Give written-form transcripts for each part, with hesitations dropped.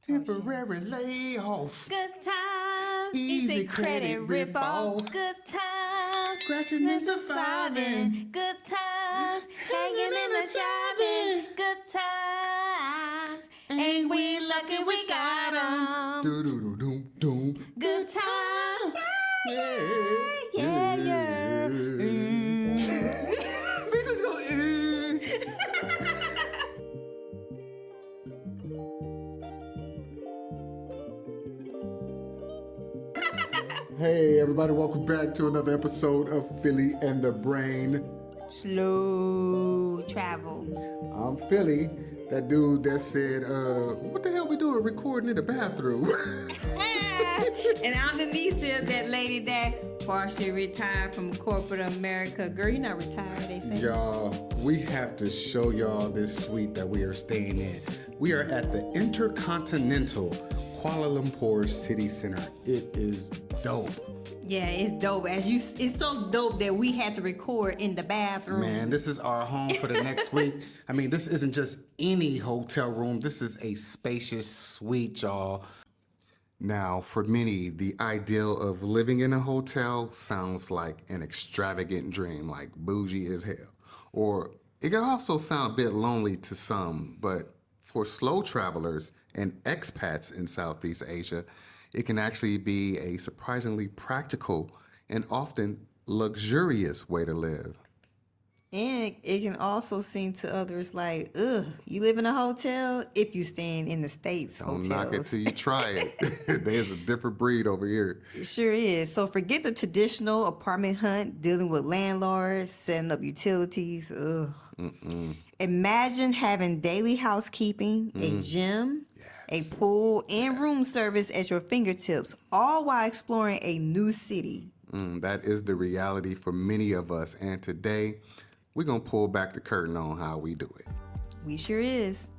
Temporary layoff. Good times. Easy credit rip-off. Good times. Scratching and surviving. Good times. Hanging in the jiving. Good times. Ain't we lucky we got 'em. Do-do-do-doom-doom. Good times. Yeah. This is going Hey everybody, welcome back to another episode of Philly and the Brain. Slow travel. I'm Philly, that dude that said, what the hell we doing recording in the bathroom? And I'm Denise, that lady that partially retired from corporate America. Girl, you're not retired, they say. Y'all, we have to show y'all this suite that we are staying in. We are at the InterContinental Kuala Lumpur City Center. It is dope. Yeah, it's dope. It's so dope that we had to record in the bathroom. Man, this is our home for the next week. I mean, this isn't just any hotel room. This is a spacious suite, y'all. Now, for many, the ideal of living in a hotel sounds like an extravagant dream, like bougie as hell. Or it can also sound a bit lonely to some, but for slow travelers and expats in Southeast Asia, it can actually be a surprisingly practical and often luxurious way to live. And it can also seem to others like, ugh, you live in a hotel if you staying in the States. Don't hotels. knock it till you try it. There's a different breed over here. It sure is. So forget the traditional apartment hunt, dealing with landlords, setting up utilities. Ugh. Imagine having daily housekeeping, a gym, a pool, and room service at your fingertips, all while exploring a new city. That is the reality for many of us. And today, we're going to pull back the curtain on how we do it. We sure is.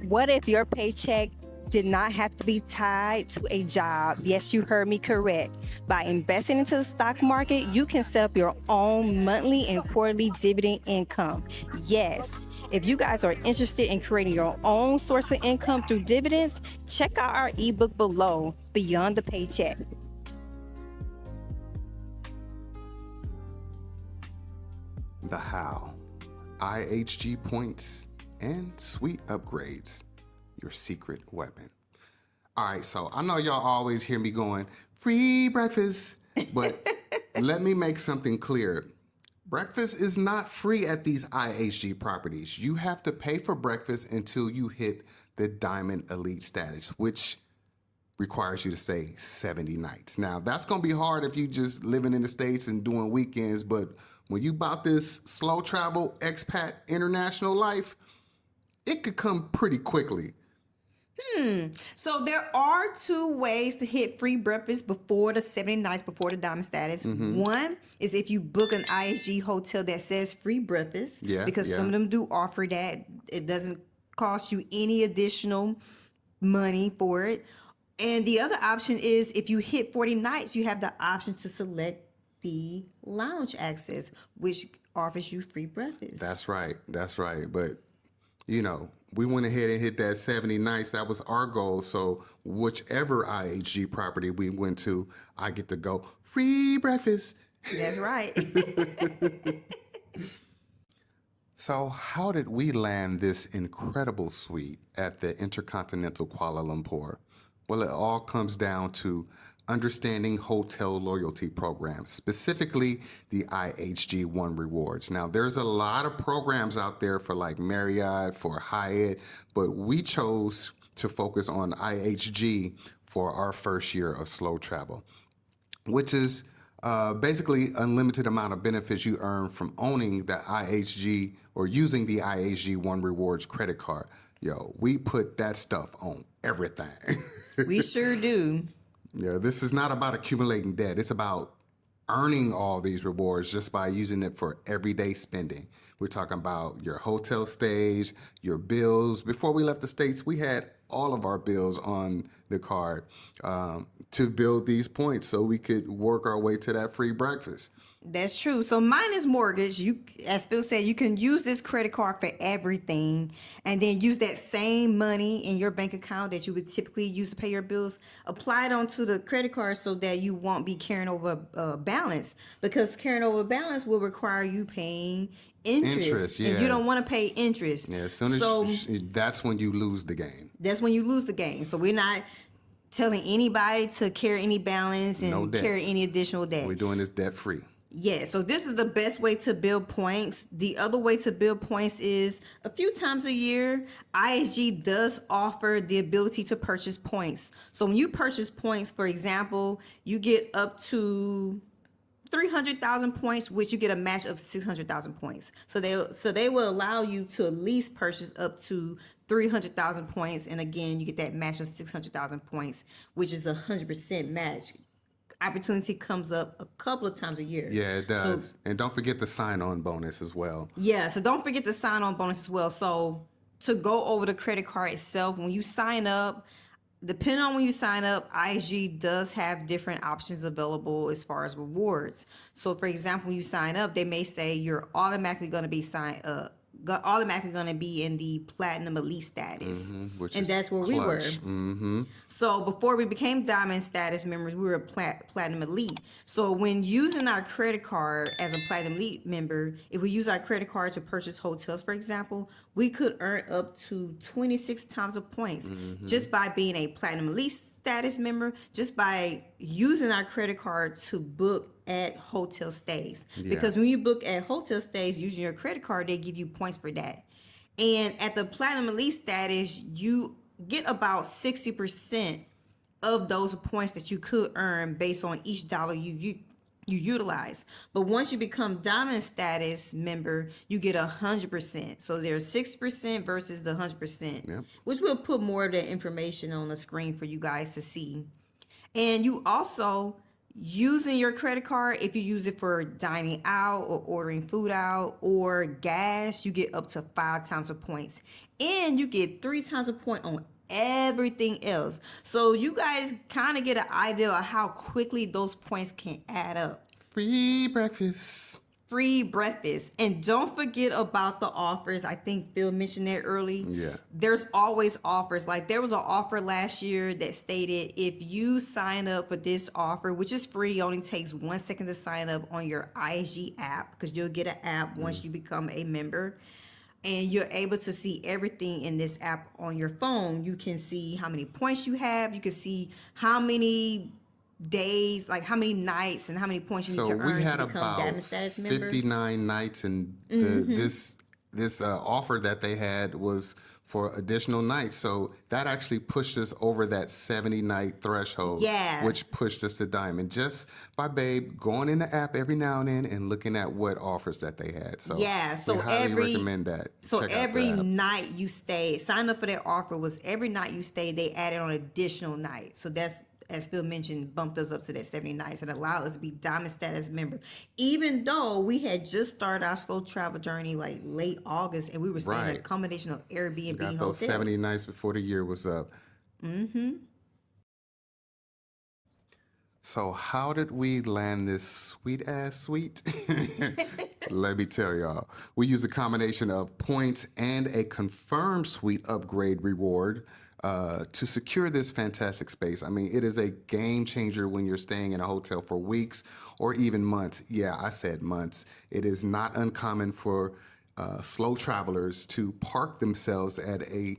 What if your paycheck did not have to be tied to a job? Yes, you heard me correct. By investing into the stock market, you can set up your own monthly and quarterly dividend income. Yes, if you guys are interested in creating your own source of income through dividends, check out our ebook below, Beyond the Paycheck. The how. IHG Points and Suite Upgrades. Your secret weapon. All right, so I know y'all always hear me going, free breakfast, but let me make something clear. Breakfast is not free at these IHG properties. You have to pay for breakfast until you hit the Diamond Elite status, which requires you to stay 70 nights. Now, that's gonna be hard if you just living in the States and doing weekends, but when you about this slow travel, expat, international life, it could come pretty quickly. So there are two ways to hit free breakfast before the 70 nights before the diamond status. One is if you book an IHG hotel that says free breakfast, because some of them do offer that. It doesn't cost you any additional money for it. And the other option is if you hit 40 nights, you have the option to select the lounge access, which offers you free breakfast. That's right. But, you know, we went ahead and hit that 70 nights. That was our goal. So whichever IHG property we went to, I get to go free breakfast. That's right. So how did we land this incredible suite at the InterContinental Kuala Lumpur? Well, it all comes down to understanding hotel loyalty programs, specifically the IHG One Rewards. Now, there's a lot of programs out there for like Marriott, for Hyatt, but we chose to focus on IHG for our first year of slow travel, which is basically unlimited amount of benefits you earn from owning the IHG or using the IHG One Rewards credit card. Yo, we put that stuff on everything. We sure do. Yeah, this is not about accumulating debt. It's about earning all these rewards just by using it for everyday spending. We're talking about your hotel stays, your bills. Before we left the States, we had all of our bills on the card to build these points so we could work our way to that free breakfast. That's true. So mine is mortgage. You, as Phil said, you can use this credit card for everything, and then use that same money in your bank account that you would typically use to pay your bills. Apply it onto the credit card so that you won't be carrying over a balance, because carrying over a balance will require you paying interest, yeah. and you don't want to pay interest. Yeah, as soon as that's when you lose the game. That's when you lose the game. So we're not telling anybody to carry any balance and carry any additional debt. We're doing this debt free. Yeah, so this is the best way to build points. The other way to build points is a few times a year, IHG does offer the ability to purchase points. So when you purchase points, for example, you get up to 300,000 points, which you get a match of 600,000 points. So they will allow you to at least purchase up to 300,000 points, and again, you get that match of 600,000 points, which is 100% match. Opportunity comes up a couple of times a year. Yeah, it does. And don't forget the sign-on bonus as well. Yeah, so don't forget the sign-on bonus as well. So to go over the credit card itself, when you sign up, depending on when you sign up, IHG does have different options available as far as rewards. So for example, when you sign up, they may say you're automatically going to be in the platinum elite status, and that's where we were. So before we became diamond status members, we were platinum elite. So when using our credit card as a platinum elite member, if we use our credit card to purchase hotels, for example, we could earn up to 26 times the points just by being a platinum elite status member, just by using our credit card to book at hotel stays. Because when you book at hotel stays using your credit card, they give you points for that. And at the platinum elite status, you get about 60% of those points that you could earn based on each dollar you utilize. But once you become diamond status member, you get 100%. So there's 6% versus the 100%, which we'll put more of that information on the screen for you guys to see. And you also, using your credit card, if you use it for dining out or ordering food out or gas, you get up to 5 times the points, and you get 3 times the point on everything else. So you guys kind of get an idea of how quickly those points can add up. Free breakfast. And don't forget about the offers. I think Phil mentioned that early. Yeah. There's always offers. Like there was an offer last year that stated if you sign up for this offer, which is free, only takes 1 second to sign up on your IHG app, because you'll get an app once you become a member. And you're able to see everything in this app on your phone. You can see how many points you have. You can see how many days, like how many nights and how many points you need to earn to become diamond status member. 59 nights, and this offer that they had was for additional nights. So that actually pushed us over that 70-night threshold, which pushed us to diamond, just by going in the app every now and then and looking at what offers that they had. So so we highly recommend that. So every night you stay, sign up for that offer was every night you stay, they added on additional night. So that's, as Phil mentioned, bumped us up to that 70 nights and allowed us to be diamond status member, even though we had just started our slow travel journey like late August, and we were staying in a combination of Airbnb got hotels. Those 70 nights before the year was up. So how did we land this sweet-ass suite? Let me tell y'all. We use a combination of points and a confirmed suite upgrade reward to secure this fantastic space. I mean, it is a game changer when you're staying in a hotel for weeks or even months. Yeah, I said months. It is not uncommon for slow travelers to park themselves at a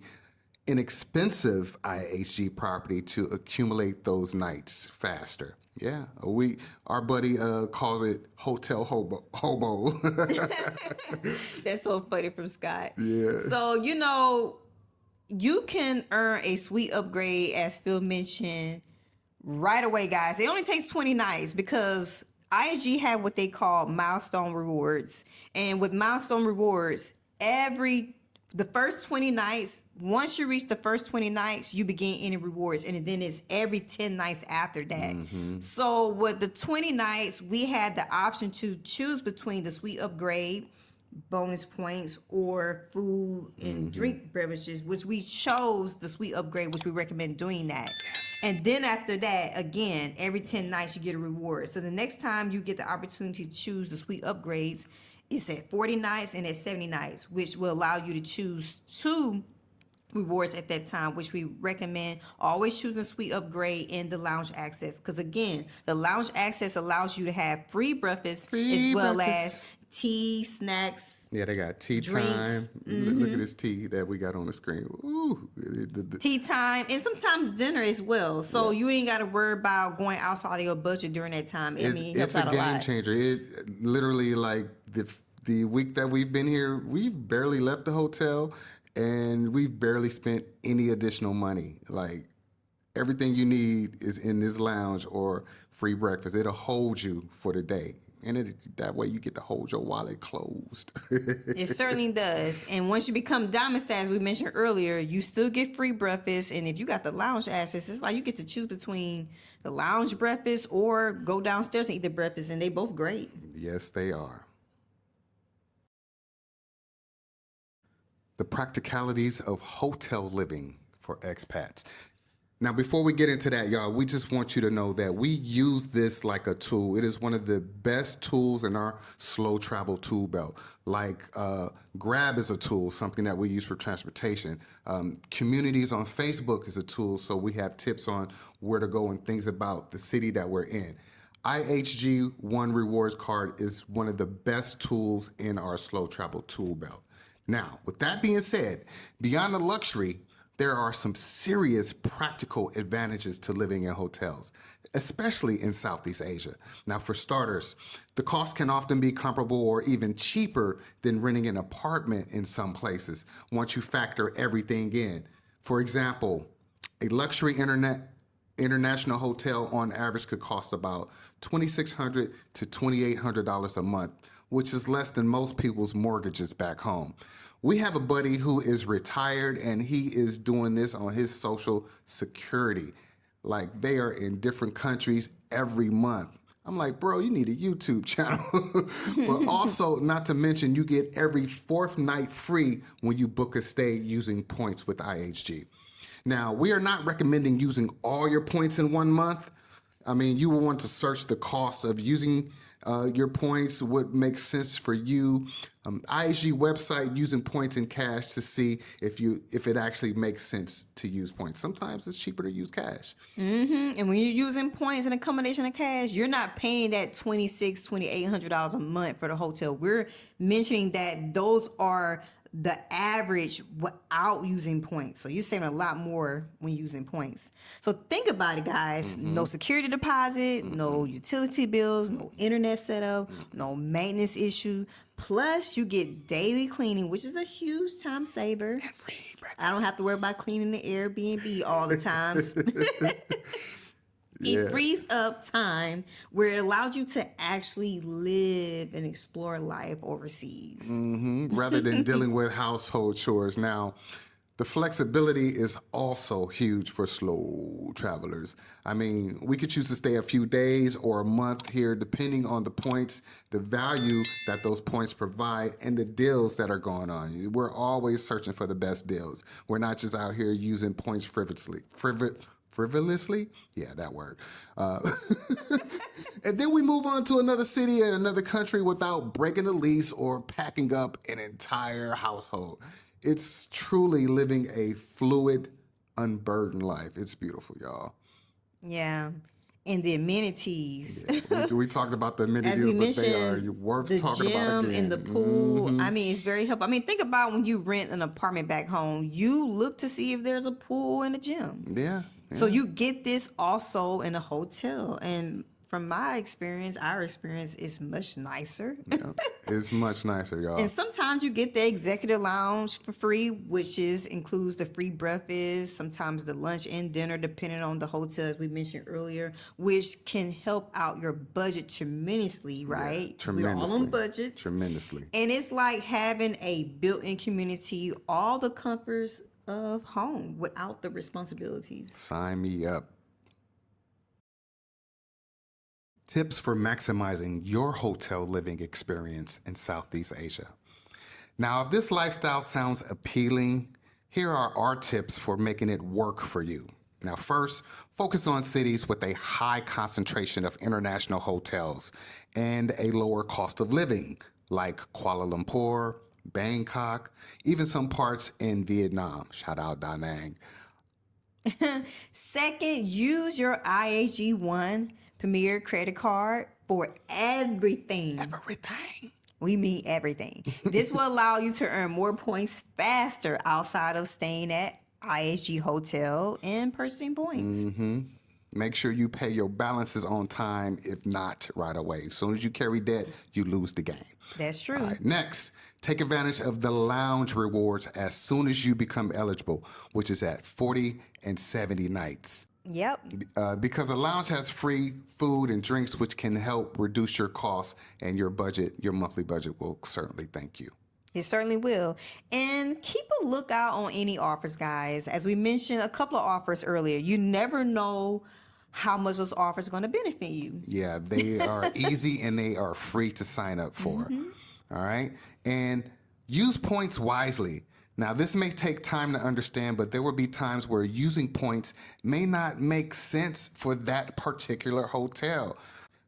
inexpensive IHG property to accumulate those nights faster. Yeah, our buddy calls it hotel hobo. That's so funny from Scott. Yeah. So, you can earn a suite upgrade, as Phil mentioned, right away, guys. It only takes 20 nights because IHG have what they call Milestone Rewards. And with Milestone Rewards, the first 20 nights, once you reach the first 20 nights, you begin any rewards. And then it's every 10 nights after that. So with the 20 nights, we had the option to choose between the suite upgrade, bonus points, or food and drink beverages, which we chose the suite upgrade, which we recommend doing that. And then after that, again, every 10 nights you get a reward. So the next time you get the opportunity to choose the suite upgrades, it's at 40 nights and at 70 nights, which will allow you to choose two rewards at that time, which we recommend always choosing suite upgrade and the lounge access. Because again, the lounge access allows you to have free breakfast as well as tea, snacks. Yeah, they got tea drinks. time. Look at this tea that we got on the screen. Ooh, Tea time and sometimes dinner as well. So you ain't got to worry about going outside of your budget during that time. it's a game changer. It literally, like the week that we've been here, we've barely left the hotel and we've barely spent any additional money. Like everything you need is in this lounge or free breakfast. It'll hold you for the day. And that way you get to hold your wallet closed. It certainly does. And once you become Diamond Status, as we mentioned earlier, you still get free breakfast. And if you got the lounge access, it's like you get to choose between the lounge breakfast or go downstairs and eat the breakfast. And they both great. Yes, they are. The practicalities of hotel living for expats. Now, before we get into that, y'all, we just want you to know that we use this like a tool. It is one of the best tools in our slow travel tool belt. Like Grab is a tool, something that we use for transportation. Communities on Facebook is a tool, so we have tips on where to go and things about the city that we're in. IHG One Rewards card is one of the best tools in our slow travel tool belt. Now, with that being said, beyond the luxury, there are some serious practical advantages to living in hotels, especially in Southeast Asia. Now, for starters, the cost can often be comparable or even cheaper than renting an apartment in some places once you factor everything in. For example, a luxury international hotel on average could cost about $2,600 to $2,800 a month, which is less than most people's mortgages back home. We have a buddy who is retired and he is doing this on his Social Security. Like they are in different countries every month. I'm like, bro, you need a YouTube channel. But also, not to mention, you get every fourth night free when you book a stay using points with IHG. Now, we are not recommending using all your points in 1 month. I mean, you will want to search the cost of using your points, what makes sense for you. IHG website using points in cash to see if it actually makes sense to use points. Sometimes it's cheaper to use cash. And when you're using points and accommodation and cash, you're not paying that $2,800 a month for the hotel. We're mentioning that those are the average without using points. So you're saving a lot more when using points. So think about it, guys. No security deposit, no utility bills, no internet setup, no maintenance issue. Plus, you get daily cleaning, which is a huge time saver. And free breakfast. I don't have to worry about cleaning the Airbnb all the time. It frees up time where it allows you to actually live and explore life overseas. Rather than dealing with household chores. Now, the flexibility is also huge for slow travelers. I mean, we could choose to stay a few days or a month here, depending on the points, the value that those points provide, and the deals that are going on. We're always searching for the best deals. We're not just out here using points frivolously. Yeah, that word. And then we move on to another city and another country without breaking a lease or packing up an entire household. It's truly living a fluid, unburdened life. It's beautiful, y'all. Yeah. And the amenities. Yeah. We talked about the amenities, As we but they are mentioned, worth the talking about gym again. and the pool. I mean, it's very helpful. I mean, think about when you rent an apartment back home, you look to see if there's a pool and a gym. Yeah. So you get this also in a hotel. And from my experience, our experience is much nicer. Yeah, it's much nicer, y'all. And sometimes you get the executive lounge for free, which includes the free breakfast, sometimes the lunch and dinner, depending on the hotel, as we mentioned earlier, which can help out your budget tremendously, right? Yeah, tremendously. We're all on budget. Tremendously. And it's like having a built-in community, all the comforts of home without the responsibilities. Sign me up. Tips for maximizing your hotel living experience in Southeast Asia. Now, if this lifestyle sounds appealing, here are our tips for making it work for you. Now, first, focus on cities with a high concentration of international hotels and a lower cost of living, like Kuala Lumpur, Bangkok, even some parts in Vietnam. Shout out Da Nang. Second, use your IHG One Premier credit card for everything. Everything. We mean everything. This will allow you to earn more points faster outside of staying at IHG Hotel and purchasing points. Make sure you pay your balances on time, if not right away. As soon as you carry debt, you lose the game. That's true. All right, next, take advantage of the lounge rewards as soon as you become eligible, which is at 40 and 70 nights. Yep. Because a lounge has free food and drinks, which can help reduce your costs and your budget. Your monthly budget will certainly thank you. It certainly will. And keep a lookout on any offers, guys. As we mentioned a couple of offers earlier, you never know how much those offers are going to benefit you. Yeah, they are easy and they are free to sign up for. All right. And use points wisely. Now, this may take time to understand, but there will be times where using points may not make sense for that particular hotel.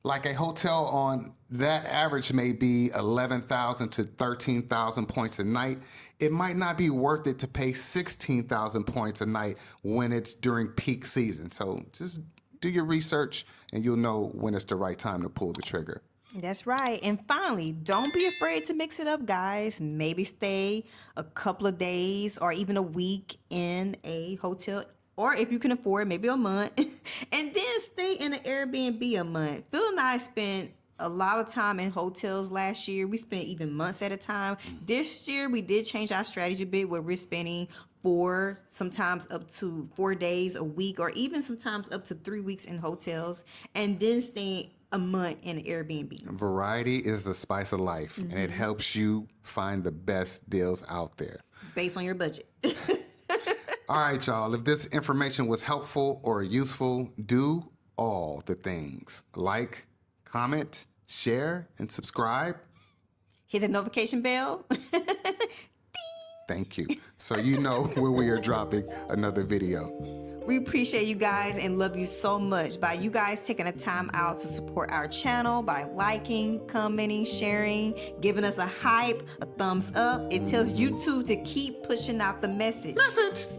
Like a hotel on that average may be 11,000 to 13,000 points a night. It might not be worth it to pay 16,000 points a night when it's during peak season. So just do your research and you'll know when it's the right time to pull the trigger. That's right. And finally, don't be afraid to mix it up, guys. Maybe stay a couple of days or even a week in a hotel, or if you can afford, maybe a month, and then stay in an Airbnb a month. Phil and I spent a lot of time in hotels last year. We spent even months at a time. This year, we did change our strategy a bit where we're spending sometimes up to 4 days a week, or even sometimes up to 3 weeks in hotels, and then staying a month in an Airbnb. Variety is the spice of life, and it helps you find the best deals out there. Based on your budget. All right, y'all. If this information was helpful or useful, do all the things. Like, comment, share, and subscribe. Hit the notification bell. Thank you. So you know when we are dropping another video. We appreciate you guys and love you so much. By you guys taking the time out to support our channel by liking, commenting, sharing, giving us a hype, a thumbs up. It tells YouTube to keep pushing out the message.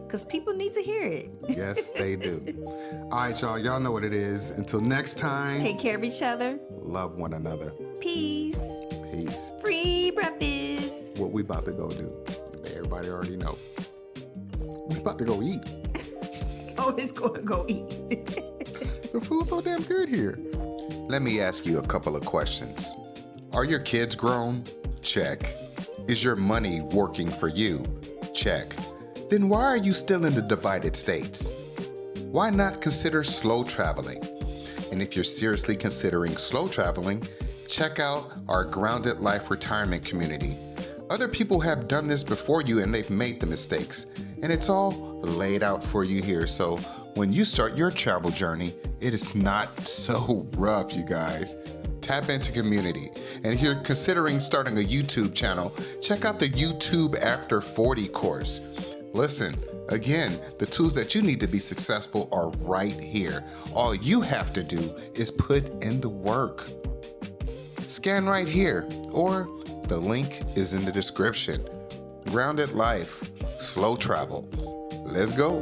Because people need to hear it. Yes, they do. All right, y'all. Y'all know what it is. Until next time. Take care of each other. Love one another. Peace. Peace. Free breakfast. What we about to go do. Everybody already know. We about to go eat. Oh, it's going to go eat. The food's so damn good here. Let me ask you a couple of questions. Are your kids grown? Check. Is your money working for you? Check. Then why are you still in the divided states? Why not consider slow traveling? And if you're seriously considering slow traveling, check out our Grounded Life Retirement Community. Other people have done this before you and they've made the mistakes. And it's all laid out for you here. So when you start your travel journey, it is not so rough, you guys. Tap into community. And if you're considering starting a YouTube channel, check out the YouTube After 40 course. Listen, again, the tools that you need to be successful are right here. All you have to do is put in the work. Scan right here, or the link is in the description. Grounded Life, slow travel. Let's go.